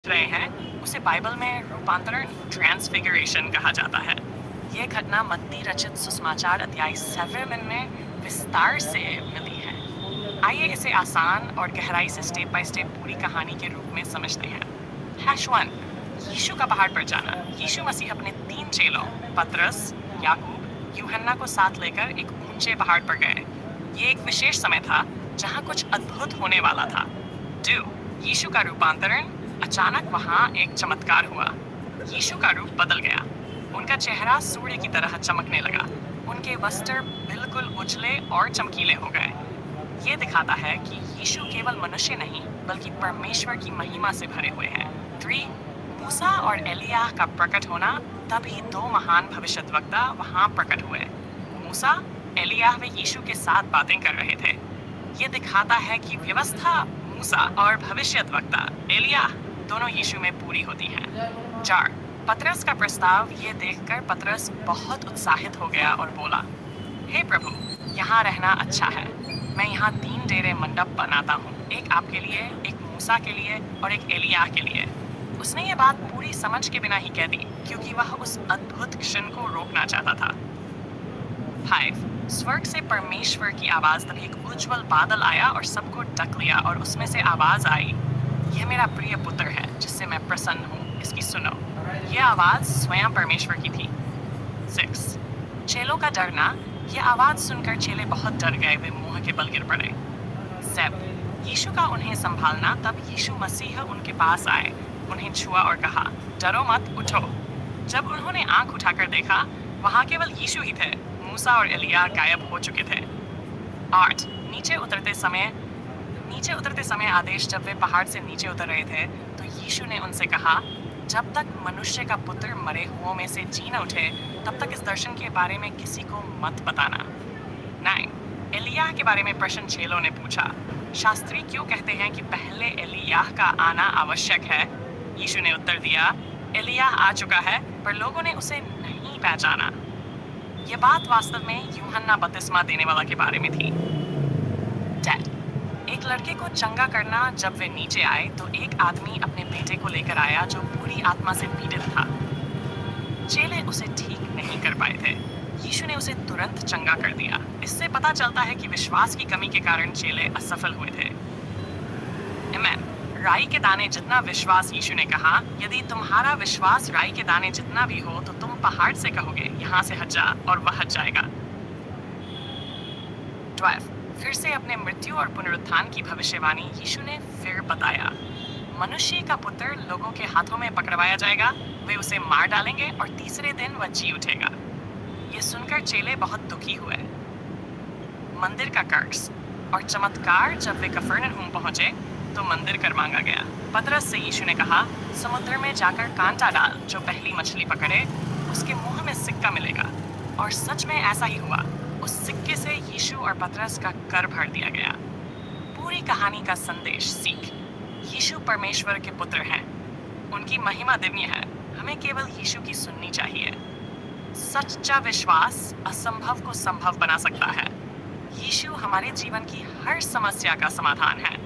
रहे हैं उसे बाइबल में रूपांतरण ट्रांसफिगरेशन कहा जाता है। यह घटना मत्ती रचित सुसमाचार अध्याय 7 में विस्तार से मिली है। आइए इसे आसान और गहराई से स्टेप बाय स्टेप पूरी कहानी के रूप में समझते हैं। हैश 1, यीशु का पहाड़ पर जाना। यीशु मसीह अपने 3 चेलों पतरस, याकूब, यूहन्ना को साथ लेकर एक ऊंचे पहाड़ पर गए। ये एक विशेष समय था जहां कुछ अद्भुत होने वाला था। 2, यीशु का रूपांतरण। अचानक वहां एक चमत्कार हुआ। यीशु का रूप बदल गया। उनका चेहरा सूर्य की तरह चमकने लगा। उनके वस्त्र बिल्कुल उजले और चमकीले हो गए। ये दिखाता है कि यीशु केवल मनुष्य नहीं बल्कि परमेश्वर की महिमा से भरे हुए हैं। 3, मूसा और एलियाह का प्रकट होना। तभी 2 महान भविष्यद्वक्ता वहां प्रकट हुए। मूसा, एलियाह वे यीशु के साथ बातें कर रहे थे। ये दिखाता है कि व्यवस्था मूसा और भविष्यद्वक्ता एलियाह दोनों यीशु में पूरी होती हैं। 4, पतरस का प्रस्ताव। ये देखकर पतरस बहुत उत्साहित हो गया और बोला, हे प्रभु, यहाँ रहना अच्छा है। मैं यहाँ 3 डेरे मंडप बनाता हूँ, एक आपके लिए, एक मूसा के लिए और एक एलियाह के लिए। उसने ये बात पूरी समझ के बिना ही कह दी क्योंकि वह उस अद्भुत क्षण को रोकना चाहता था। 5, स्वर्ग से परमेश्वर की आवाज। तभी एक उज्जवल बादल आया और सबको ढक लिया और उसमें से आवाज आई, यह मेरा प्रिय पुत्र है जिससे मैं प्रसन्न हूँ, इसकी सुनो। यह आवाज स्वयं परमेश्वर की थी। 6, चेलों का डरना। यह आवाज सुनकर चेले बहुत डर गए, वे मुंह के बल गिर पड़े। 7, यीशु का उन्हें संभालना। तब यीशु मसीह उनके पास आए, उन्हें छुआ और कहा, डरो मत, उठो। जब उन्होंने आंख उठाकर देखा, वहां केवल यीशु ही थे। मूसा और एलिया गायब हो चुके थे। 8, नीचे उतरते समय आदेश। जब वे पहाड़ से नीचे उतर रहे थे तो यीशु ने उनसे कहा, जब तक मनुष्य का पुत्र मरे हुओं में से जी न उठे तब तक इस दर्शन के बारे में किसी को मत बताना। 9, एलियाह के बारे में प्रश्न चेलों ने पूछा, शास्त्री क्यों कहते हैं कि पहले एलियाह का आना आवश्यक है? यीशु ने उत्तर दिया, एलियाह आ चुका है पर लोगों ने उसे नहीं पहचाना। यह बात वास्तव में यूहन्ना बपतिस्मा देने वाला के बारे में थी। 10, एक लड़के को चंगा करना। जब वे नीचे आए तो एक आदमी अपने बेटे को लेकर आया जो बुरी आत्मा से पीड़ित था। चेले उसे ठीक नहीं कर पाए थे। यीशु ने उसे तुरंत चंगा कर दिया। इससे पता चलता है कि विश्वास की कमी के कारण चेले असफल हुए थे। आमीन। राई के दाने जितना विश्वास। यीशु ने कहा, यदि तुम्हारा विश्वास राई के दाने जितना भी हो तो तुम पहाड़ से कहोगे, यहाँ से हट जा, और वह हट जाएगा। 12, फिर से अपने मृत्यु और पुनरुत्थान की भविष्यवाणी यीशु ने फिर बताया। मनुष्य का पुत्र लोगों के हाथों में पकड़वाया जाएगा, वे उसे मार डालेंगे और तीसरे दिन वह जी उठेगा। ये सुनकर चेले बहुत दुखी हुए। मंदिर का कर्ज और चमत्कार। जब वे कफरनहूम पहुंचे तो मंदिर कर मांगा गया। पतरस से यीशु ने कहा, समुद्र में जाकर कांटा डाल, जो पहली मछली पकड़े उसके मुंह में सिक्का मिलेगा। और सच में ऐसा ही हुआ। उस सिक्के से यीशु और पतरस का कर भर दिया गया। पूरी कहानी का संदेश सीख। यीशु परमेश्वर के पुत्र हैं, उनकी महिमा दिव्य है। हमें केवल यीशु की सुननी चाहिए। सच्चा विश्वास असंभव को संभव बना सकता है। यीशु हमारे जीवन की हर समस्या का समाधान है।